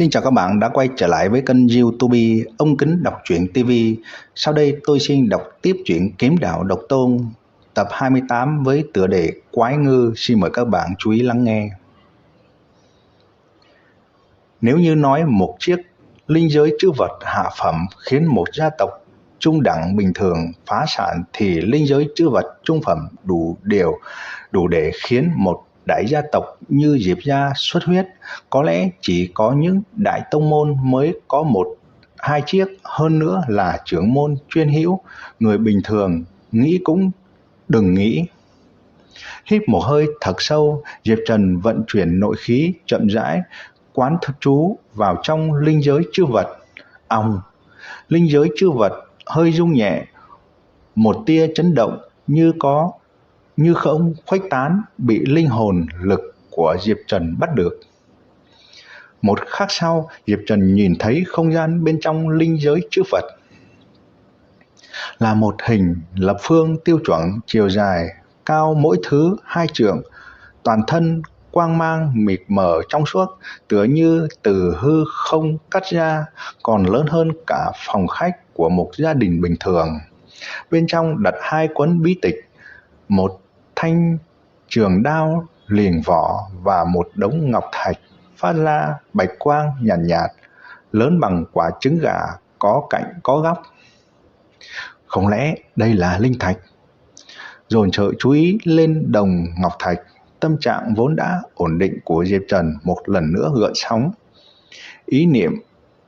Xin chào các bạn đã quay trở lại với kênh YouTube Ông Kính Đọc Truyện TV. Sau đây tôi xin đọc tiếp truyện Kiếm Đạo Độc Tôn tập 28 với tựa đề Quái Ngư. Xin mời các bạn chú ý lắng nghe. Nếu như nói một chiếc linh giới trữ vật hạ phẩm khiến một gia tộc trung đẳng bình thường phá sản, thì linh giới trữ vật trung phẩm đủ để khiến một đại gia tộc như Diệp gia xuất huyết. Có lẽ chỉ có những đại tông môn mới có một hai chiếc, hơn nữa là trưởng môn chuyên hữu, người bình thường nghĩ cũng đừng nghĩ. Hít một hơi thật sâu, Diệp Trần vận chuyển nội khí chậm rãi quán thức chú vào trong linh giới trữ vật. Linh giới trữ vật hơi rung nhẹ, một tia chấn động như không khuếch tán bị linh hồn lực của Diệp Trần bắt được. Một khắc sau, Diệp Trần nhìn thấy không gian bên trong linh giới trữ vật là một hình lập phương tiêu chuẩn, chiều dài cao mỗi thứ 2 trượng, toàn thân quang mang mịt mờ trong suốt, tựa như từ hư không cắt ra, còn lớn hơn cả phòng khách của một gia đình bình thường. Bên trong đặt 2 cuốn bí tịch, một thanh trường đao liền vỏ và một đống ngọc thạch phát ra bạch quang nhàn nhạt, lớn bằng quả trứng gà, có cạnh có góc. Không lẽ đây là linh thạch? Dồn sự chú ý lên đồng ngọc thạch, tâm trạng vốn đã ổn định của Diệp Trần một lần nữa gợn sóng. Ý niệm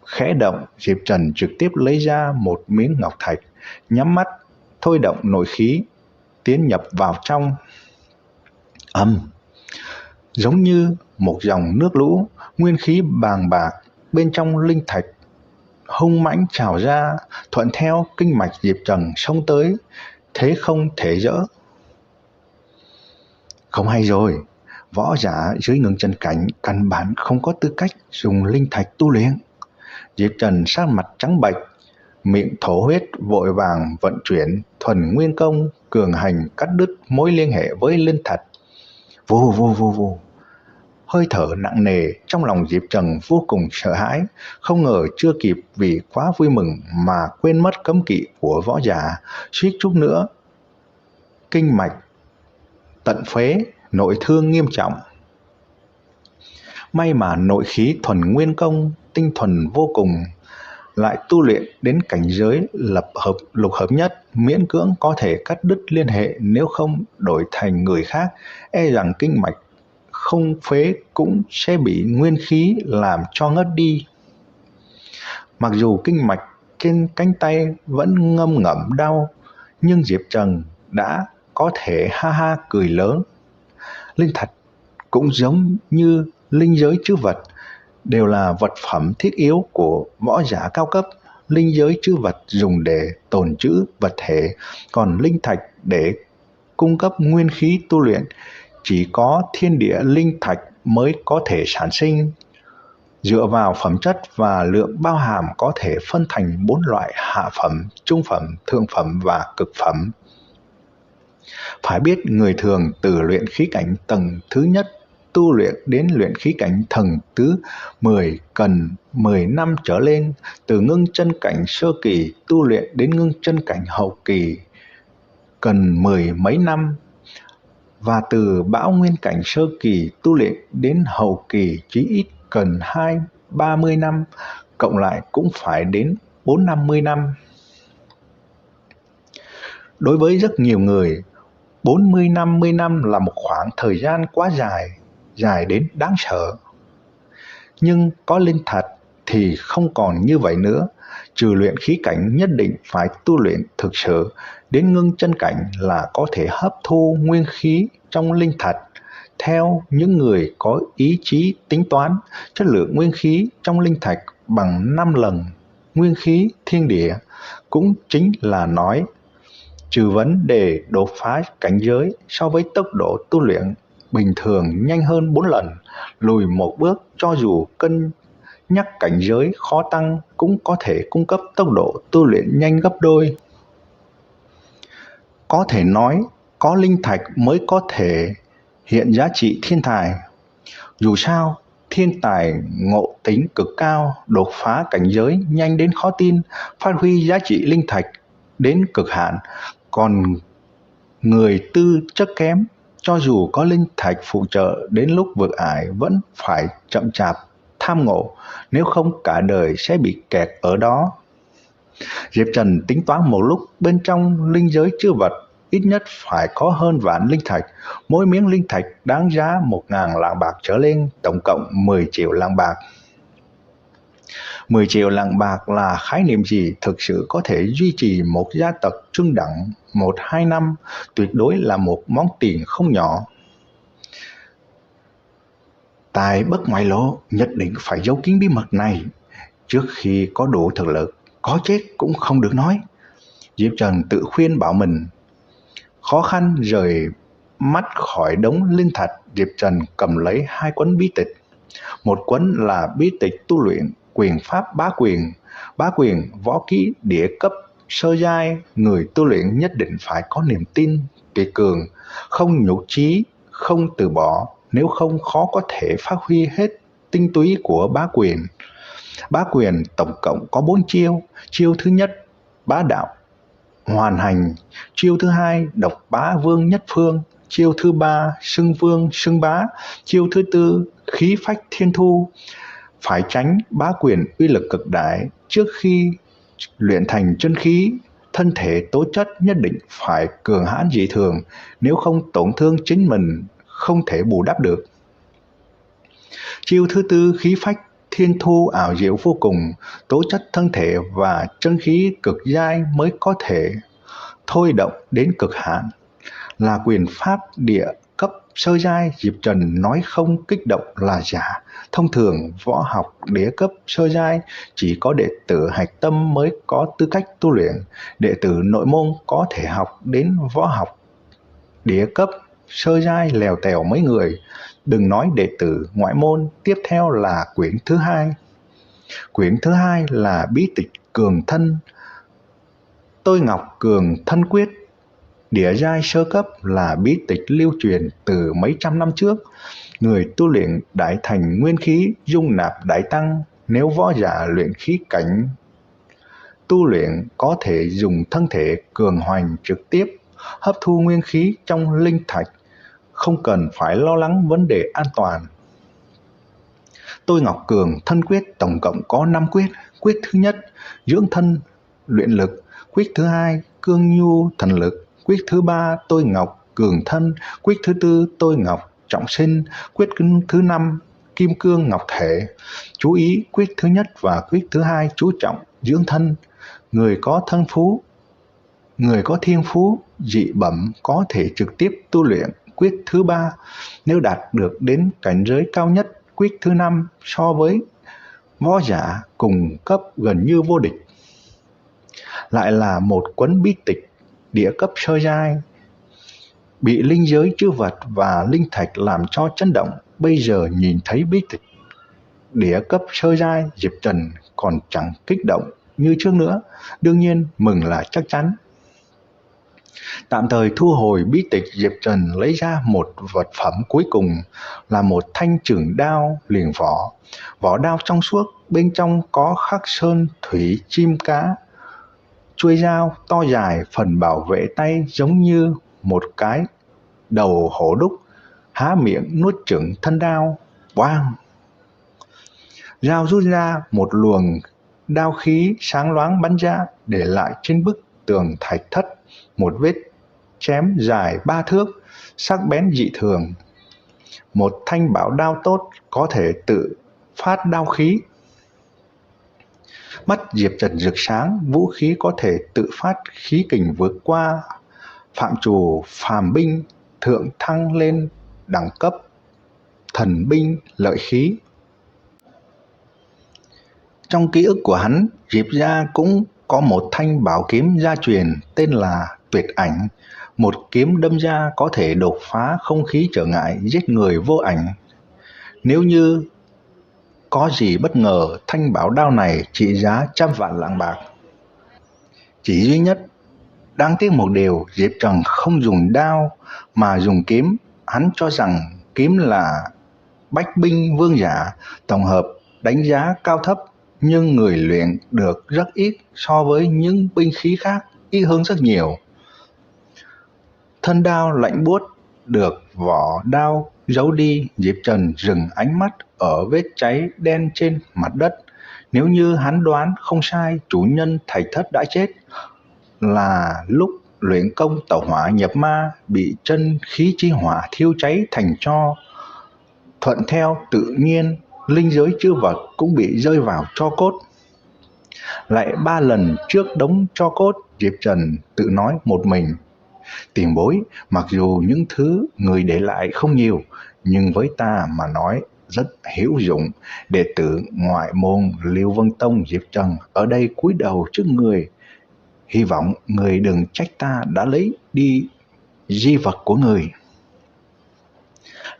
khẽ động, Diệp Trần trực tiếp lấy ra một miếng ngọc thạch, nhắm mắt thôi động nội khí tiến nhập vào trong. Giống như một dòng nước lũ, nguyên khí bàng bạc bên trong linh thạch hung mãnh trào ra, thuận theo kinh mạch Diệp Trần xông tới, thế không thể dỡ. Không hay rồi, võ giả dưới ngưng chân cảnh căn bản không có tư cách dùng linh thạch tu luyện. Diệp Trần sắc mặt trắng bệch, miệng thổ huyết, vội vàng vận chuyển thuần nguyên công cường hành cắt đứt mối liên hệ với linh thạch. Vù. Hơi thở nặng nề, trong lòng Diệp Trần vô cùng sợ hãi, không ngờ chưa kịp vì quá vui mừng mà quên mất cấm kỵ của võ giả, suýt chút nữa kinh mạch tận phế, nội thương nghiêm trọng. May mà nội khí thuần nguyên công tinh thuần vô cùng, lại tu luyện đến cảnh giới lục hợp nhất, miễn cưỡng có thể cắt đứt liên hệ, nếu không đổi thành người khác, e rằng kinh mạch không phế cũng sẽ bị nguyên khí làm cho ngất đi. Mặc dù kinh mạch trên cánh tay vẫn ngâm ngẫm đau, nhưng Diệp Trần đã có thể ha ha cười lớn. Linh thạch cũng giống như linh giới trữ vật, đều là vật phẩm thiết yếu của võ giả cao cấp. Linh giới trữ vật dùng để tồn trữ vật thể, còn linh thạch để cung cấp nguyên khí tu luyện. Chỉ có thiên địa linh thạch mới có thể sản sinh. Dựa vào phẩm chất và lượng bao hàm có thể phân thành 4 loại: hạ phẩm, trung phẩm, thượng phẩm và cực phẩm. Phải biết người thường từ luyện khí cảnh tầng thứ nhất tu luyện đến luyện khí cảnh tầng thứ 10 cần 10 năm trở lên, từ ngưng chân cảnh sơ kỳ tu luyện đến ngưng chân cảnh hậu kỳ cần 10 mấy năm, và từ bão nguyên cảnh sơ kỳ tu luyện đến hậu kỳ chí ít cần 20-30 năm, cộng lại cũng phải đến 40-50 năm. Đối với rất nhiều người, 40-50 năm là một khoảng thời gian quá dài đến đáng sợ. Nhưng có linh thạch thì không còn như vậy nữa. Trừ luyện khí cảnh nhất định phải tu luyện thực sự đến ngưng chân cảnh là có thể hấp thu nguyên khí trong linh thạch. Theo những người có ý chí tính toán, chất lượng nguyên khí trong linh thạch bằng 5 lần nguyên khí thiên địa, cũng chính là nói trừ vấn đề đột phá cảnh giới, so với tốc độ tu luyện bình thường nhanh hơn 4 lần, lùi một bước cho dù cân nhắc cảnh giới khó tăng cũng có thể cung cấp tốc độ tu luyện nhanh gấp đôi. Có thể nói có linh thạch mới có thể hiện giá trị thiên tài. Dù sao thiên tài ngộ tính cực cao, đột phá cảnh giới nhanh đến khó tin, phát huy giá trị linh thạch đến cực hạn. Còn người tư chất kém, cho dù có linh thạch phụ trợ, đến lúc vượt ải vẫn phải chậm chạp tham ngộ, nếu không cả đời sẽ bị kẹt ở đó. Diệp Trần tính toán một lúc, bên trong linh giới chứa vật ít nhất phải có hơn vạn linh thạch, mỗi miếng linh thạch đáng giá 1.000 lạng bạc trở lên, tổng cộng 10 triệu lạng bạc. 10 triệu lạng bạc là khái niệm gì? Thực sự có thể duy trì một gia tộc trung đẳng 1-2 năm, tuyệt đối là một món tiền không nhỏ. Tài bất ngoại lộ, nhất định phải giấu kín bí mật này. Trước khi có đủ thực lực, có chết cũng không được nói. Diệp Trần tự khuyên bảo mình. Khó khăn rời mắt khỏi đống linh thạch, Diệp Trần cầm lấy 2 cuốn bí tịch. Một cuốn là bí tịch tu luyện quyền pháp bá quyền võ kỹ địa cấp sơ giai. Người tu luyện nhất định phải có niềm tin kiệt cường, không nhụt chí, không từ bỏ, nếu không khó có thể phát huy hết tinh túy của bá quyền. Bá quyền tổng cộng có 4 chiêu. Chiêu thứ nhất bá đạo hoàn hành, chiêu thứ hai độc bá vương nhất phương, chiêu thứ ba xưng vương xưng bá, chiêu thứ tư khí phách thiên thu. Phải tránh bá quyền uy lực cực đại, trước khi luyện thành chân khí, thân thể tố chất nhất định phải cường hãn dị thường, nếu không tổn thương chính mình không thể bù đắp được. Chiêu thứ tư khí phách thiên thu ảo diệu vô cùng, tố chất thân thể và chân khí cực giai mới có thể thôi động đến cực hạn, là quyền pháp địa cấp sơ giai. Diệp Trần nói không kích động là giả. Thông thường võ học địa cấp sơ giai chỉ có đệ tử hạch tâm mới có tư cách tu luyện, đệ tử nội môn có thể học đến võ học địa cấp sơ giai lèo tèo mấy người, đừng nói đệ tử ngoại môn. Tiếp theo là quyển thứ hai. Quyển thứ hai là bí tịch cường thân Tôi Ngọc Cường Thân Quyết, địa giai sơ cấp, là bí tịch lưu truyền từ mấy trăm năm trước. Người tu luyện đại thành nguyên khí, dung nạp đại tăng. Nếu võ giả luyện khí cảnh tu luyện có thể dùng thân thể cường hoành trực tiếp hấp thu nguyên khí trong linh thạch, không cần phải lo lắng vấn đề an toàn. Tôi Ngọc Cường Thân Quyết tổng cộng có 5 quyết. Quyết thứ nhất dưỡng thân luyện lực, quyết thứ hai cương nhu thần lực, quyết thứ ba Tôi Ngọc Cường Thân, quyết thứ tư Tôi Ngọc Trọng Sinh, quyết thứ năm Kim Cương Ngọc Thể. Chú ý, quyết thứ nhất và quyết thứ hai chú trọng dưỡng thân. Người có thiên phú dị bẩm có thể trực tiếp tu luyện quyết thứ ba, nếu đạt được đến cảnh giới cao nhất quyết thứ năm, so với võ giả cùng cấp gần như vô địch. Lại là một cuốn bí tịch địa cấp sơ giai, bị linh giới chứa vật và linh thạch làm cho chấn động. Bây giờ nhìn thấy bí tịch địa cấp sơ giai, Diệp Trần còn chẳng kích động như trước nữa. Đương nhiên mừng là chắc chắn. Tạm thời thu hồi bí tịch, Diệp Trần lấy ra một vật phẩm cuối cùng, là một thanh chưởng đao liền vỏ. Vỏ đao trong suốt, bên trong có khắc sơn thủy chim cá. Chuôi dao to dài, phần bảo vệ tay giống như một cái đầu hổ đúc, há miệng nuốt chửng thân đao. Oang! Dao rút ra, một luồng đao khí sáng loáng bắn ra, để lại trên bức tường thạch thất một vết chém dài 3 thước, sắc bén dị thường. Một thanh bảo đao tốt có thể tự phát đao khí. Mắt Diệp Trần rực sáng, vũ khí có thể tự phát khí kình vượt qua phạm trù phàm binh, thượng thăng lên đẳng cấp thần binh lợi khí. Trong ký ức của hắn, Diệp gia cũng có một thanh bảo kiếm gia truyền tên là Tuyệt Ảnh. Một kiếm đâm ra có thể đột phá không khí trở ngại, giết người vô ảnh. Nếu như có gì bất ngờ, thanh bảo đao này trị giá 100 vạn lạng bạc. Chỉ duy nhất đáng tiếc một điều, Diệp Trần không dùng đao mà dùng kiếm. Hắn cho rằng kiếm là bách binh vương giả, tổng hợp đánh giá cao thấp, nhưng người luyện được rất ít so với những binh khí khác, ít hơn rất nhiều. Thân đao lạnh buốt được vỏ đao giấu đi, Diệp Trần dừng ánh mắt ở vết cháy đen trên mặt đất. Nếu như hắn đoán không sai, chủ nhân thạch thất đã chết là lúc luyện công tẩu hỏa nhập ma, bị chân khí chi hỏa thiêu cháy thành tro. Thuận theo tự nhiên, linh giới chư vật cũng bị rơi vào tro cốt. Lại 3 lần trước đống tro cốt, Diệp Trần tự nói một mình: tiền bối, mặc dù những thứ người để lại không nhiều, nhưng với ta mà nói rất hữu dụng. Đệ tử ngoại môn Lưu Vân Tông Diệp Trần ở đây cúi đầu trước người, hy vọng người đừng trách ta đã lấy đi di vật của người.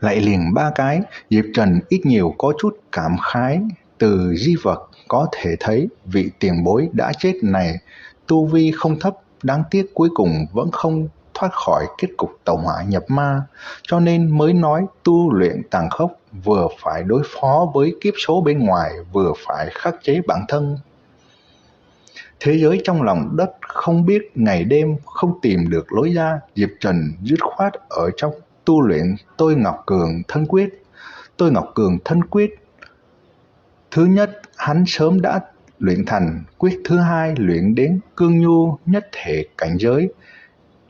Lại liền 3 cái, Diệp Trần ít nhiều có chút cảm khái. Từ di vật có thể thấy vị tiền bối đã chết này tu vi không thấp, đáng tiếc cuối cùng vẫn không thoát khỏi kết cục tẩu hỏa nhập ma, cho nên mới nói tu luyện tàn khốc, vừa phải đối phó với kiếp số bên ngoài, vừa phải khắc chế bản thân. Thế giới trong lòng đất không biết ngày đêm, không tìm được lối ra, Diệp Trần dứt khoát ở trong tu luyện Tôi Ngọc Cường Thân Quyết. Tôi Ngọc Cường Thân Quyết thứ nhất hắn sớm đã luyện thành, quyết thứ hai luyện đến cương nhu nhất thể cảnh giới,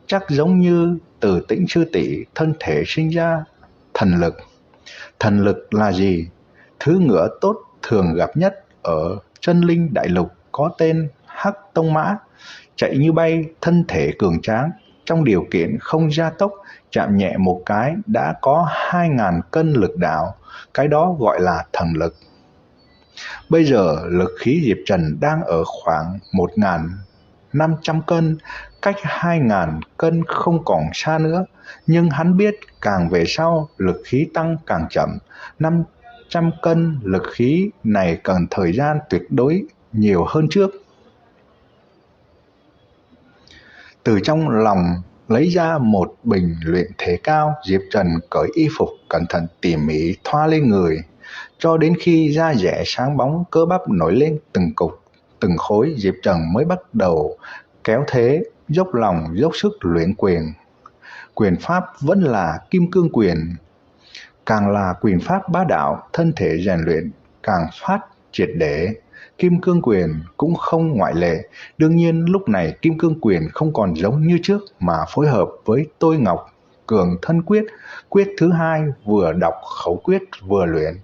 chắc giống như Từ Tĩnh sư tỷ thân thể sinh ra thần lực. Thần lực là gì? Thứ ngựa tốt thường gặp nhất ở chân linh đại lục có tên Hắc Tông Mã, chạy như bay, thân thể cường tráng, trong điều kiện không gia tốc, chạm nhẹ một cái đã có 2.000 cân lực đạo, cái đó gọi là thần lực. Bây giờ lực khí Diệp Trần đang ở khoảng 1.500 cân, cách 2.000 cân không còn xa nữa, nhưng hắn biết càng về sau lực khí tăng càng chậm, 500 cân lực khí này cần thời gian tuyệt đối nhiều hơn trước. Từ trong lòng lấy ra một bình luyện thể cao, Diệp Trần cởi y phục cẩn thận tỉ mỉ thoa lên người, cho đến khi da dẻ sáng bóng, cơ bắp nổi lên từng cục, từng khối, Diệp Trần mới bắt đầu kéo thế, dốc lòng dốc sức luyện quyền. Quyền pháp vẫn là Kim Cương Quyền, càng là quyền pháp bá đạo, thân thể rèn luyện càng phát triệt để. Kim Cương Quyền cũng không ngoại lệ. Đương nhiên lúc này Kim Cương Quyền không còn giống như trước, mà phối hợp với Tôi Ngọc Cường Thân Quyết, quyết thứ hai vừa đọc khẩu quyết vừa luyện,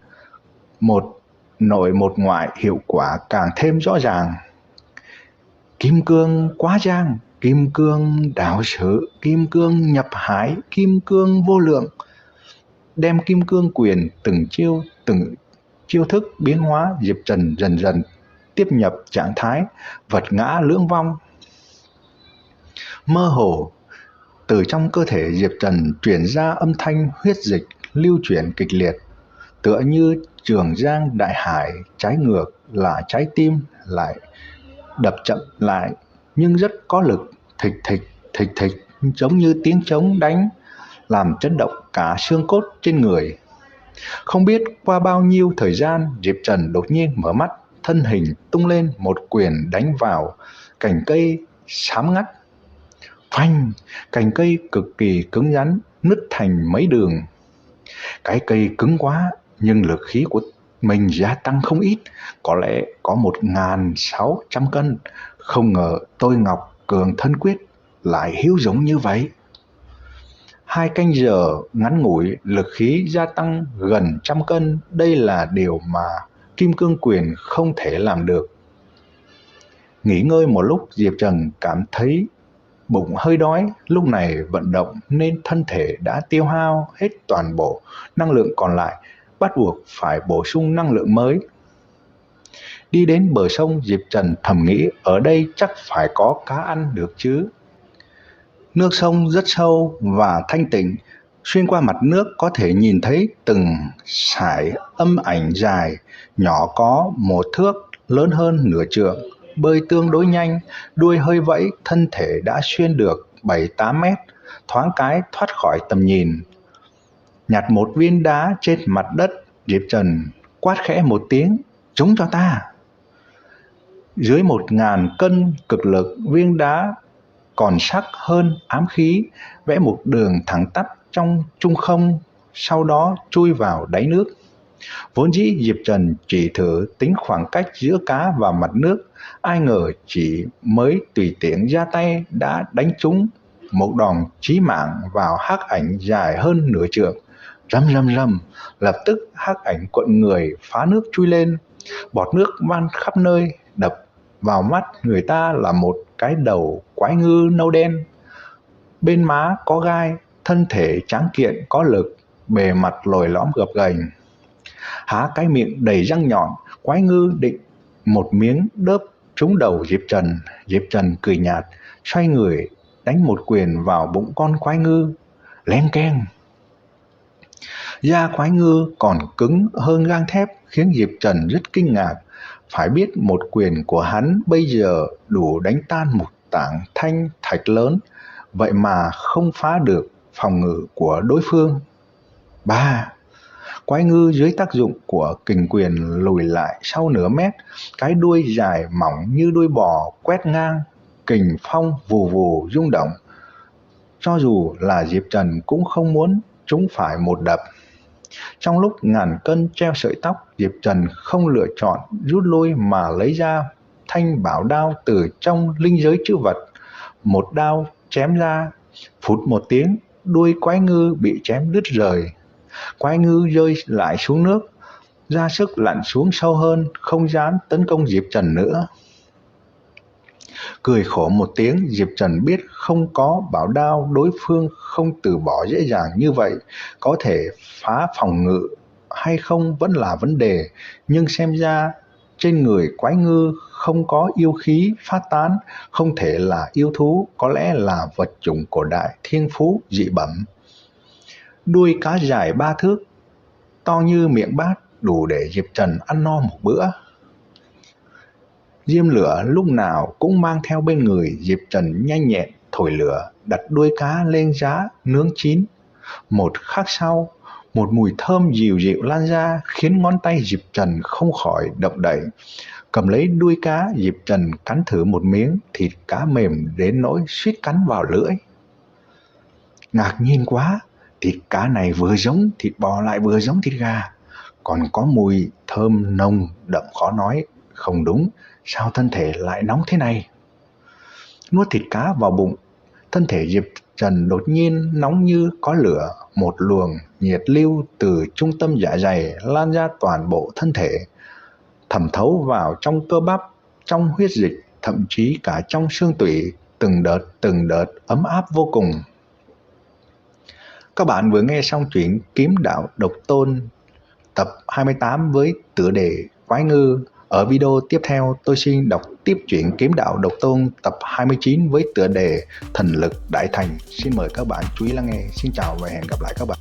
một nội một ngoại, hiệu quả càng thêm rõ ràng. Kim cương quá giang, kim cương đạo sự, kim cương nhập hải, kim cương vô lượng. Đem Kim Cương Quyền từng chiêu thức biến hóa, Diệp Trần dần dần tiếp nhập trạng thái vật ngã lưỡng vong. Mơ hồ, từ trong cơ thể Diệp Trần truyền ra âm thanh huyết dịch lưu chuyển kịch liệt, tựa như Trường Giang đại hải, trái ngược là trái tim lại đập chậm lại, nhưng rất có lực, thịch thịch, thịch thịch, giống như tiếng trống đánh, làm chấn động cả xương cốt trên người. Không biết qua bao nhiêu thời gian, Diệp Trần đột nhiên mở mắt, thân hình tung lên, một quyền đánh vào cành cây xám ngắt. Phanh, cành cây cực kỳ cứng rắn, nứt thành mấy đường. Cái cây cứng quá, nhưng lực khí của mình gia tăng không ít, có lẽ có 1.600 cân. Không ngờ Tôi Ngọc Cường Thân Quyết lại hữu dụng như vậy. 2 canh giờ ngắn ngủi, lực khí gia tăng gần 100 cân, đây là điều mà Kim Cương Quyền không thể làm được. Nghỉ ngơi một lúc, Diệp Trần cảm thấy bụng hơi đói, lúc này vận động nên thân thể đã tiêu hao hết toàn bộ năng lượng còn lại, bắt buộc phải bổ sung năng lượng mới. Đi đến bờ sông, Diệp Trần thầm nghĩ ở đây chắc phải có cá ăn được chứ. Nước sông rất sâu và thanh tịnh, xuyên qua mặt nước có thể nhìn thấy từng sải âm ảnh dài, nhỏ có 1 thước, lớn hơn nửa trượng, bơi tương đối nhanh, đuôi hơi vẫy, thân thể đã xuyên được 7-8 mét, thoáng cái thoát khỏi tầm nhìn. Nhặt một viên đá trên mặt đất, Diệp Trần quát khẽ một tiếng, trúng cho ta. Dưới 1.000 cân cực lực, viên đá còn sắc hơn ám khí, vẽ một đường thẳng tắp trong trung không, sau đó chui vào đáy nước. Vốn dĩ Diệp Trần chỉ thử tính khoảng cách giữa cá và mặt nước, ai ngờ chỉ mới tùy tiện ra tay đã đánh trúng một đòn chí mạng vào hắc ảnh dài hơn nửa trượng. Rầm rầm rầm, lập tức hắc ảnh cuộn người phá nước chui lên, bọt nước văng khắp nơi, đập vào mắt người ta là một cái đầu quái ngư nâu đen, bên má có gai, thân thể tráng kiện có lực, bề mặt lồi lõm gập ghềnh. Há cái miệng đầy răng nhọn, quái ngư định một miếng đớp trúng đầu Diệp Trần. Diệp Trần cười nhạt, xoay người đánh một quyền vào bụng con quái ngư. Len keng. Da quái ngư còn cứng hơn gang thép, khiến Diệp Trần rất kinh ngạc. Phải biết một quyền của hắn bây giờ đủ đánh tan một tảng thanh thạch lớn, vậy mà không phá được phòng ngự của đối phương. 3. Quái ngư dưới tác dụng của kình quyền lùi lại sau nửa mét, cái đuôi dài mỏng như đuôi bò quét ngang, kình phong vù vù rung động. Cho dù là Diệp Trần cũng không muốn trúng phải một đập. Trong lúc ngàn cân treo sợi tóc, Diệp Trần không lựa chọn rút lui mà lấy ra thanh bảo đao từ trong linh giới trữ vật. Một đao chém ra, phụt một tiếng, đuôi quái ngư bị chém đứt rời. Quái ngư rơi lại xuống nước, ra sức lặn xuống sâu hơn, không dám tấn công Diệp Trần nữa. Cười khổ một tiếng, Diệp Trần biết không có bảo đao đối phương không từ bỏ dễ dàng như vậy, có thể phá phòng ngự hay không vẫn là vấn đề, nhưng xem ra trên người quái ngư không có yêu khí phát tán, không thể là yêu thú, có lẽ là vật chủng cổ đại thiên phú dị bẩm. Đuôi cá dài 3 thước, to như miệng bát, đủ để Diệp Trần ăn no một bữa. Diêm lửa lúc nào cũng mang theo bên người, Diệp Trần nhanh nhẹn thổi lửa, đặt đuôi cá lên giá nướng chín. Một khắc sau, một mùi thơm dịu dịu lan ra, khiến ngón tay Diệp Trần không khỏi động đậy. Cầm lấy đuôi cá, Diệp Trần cắn thử một miếng, thịt cá mềm đến nỗi suýt cắn vào lưỡi. Ngạc nhiên quá, thịt cá này vừa giống thịt bò lại vừa giống thịt gà, còn có mùi thơm nồng đậm khó nói. Không đúng, sao thân thể lại nóng thế này? Nuốt thịt cá vào bụng, thân thể Diệp Trần đột nhiên nóng như có lửa, một luồng nhiệt lưu từ trung tâm dạ dày lan ra toàn bộ thân thể, thẩm thấu vào trong cơ bắp, trong huyết dịch, thậm chí cả trong xương tủy, từng đợt ấm áp vô cùng. Các bạn vừa nghe xong truyện Kiếm Đạo Độc Tôn tập 28 với tựa đề Quái Ngư. Ở video tiếp theo tôi xin đọc tiếp truyện Kiếm Đạo Độc Tôn tập 29 với tựa đề Thần Lực Đại Thành. Xin mời các bạn chú ý lắng nghe. Xin chào và hẹn gặp lại các bạn.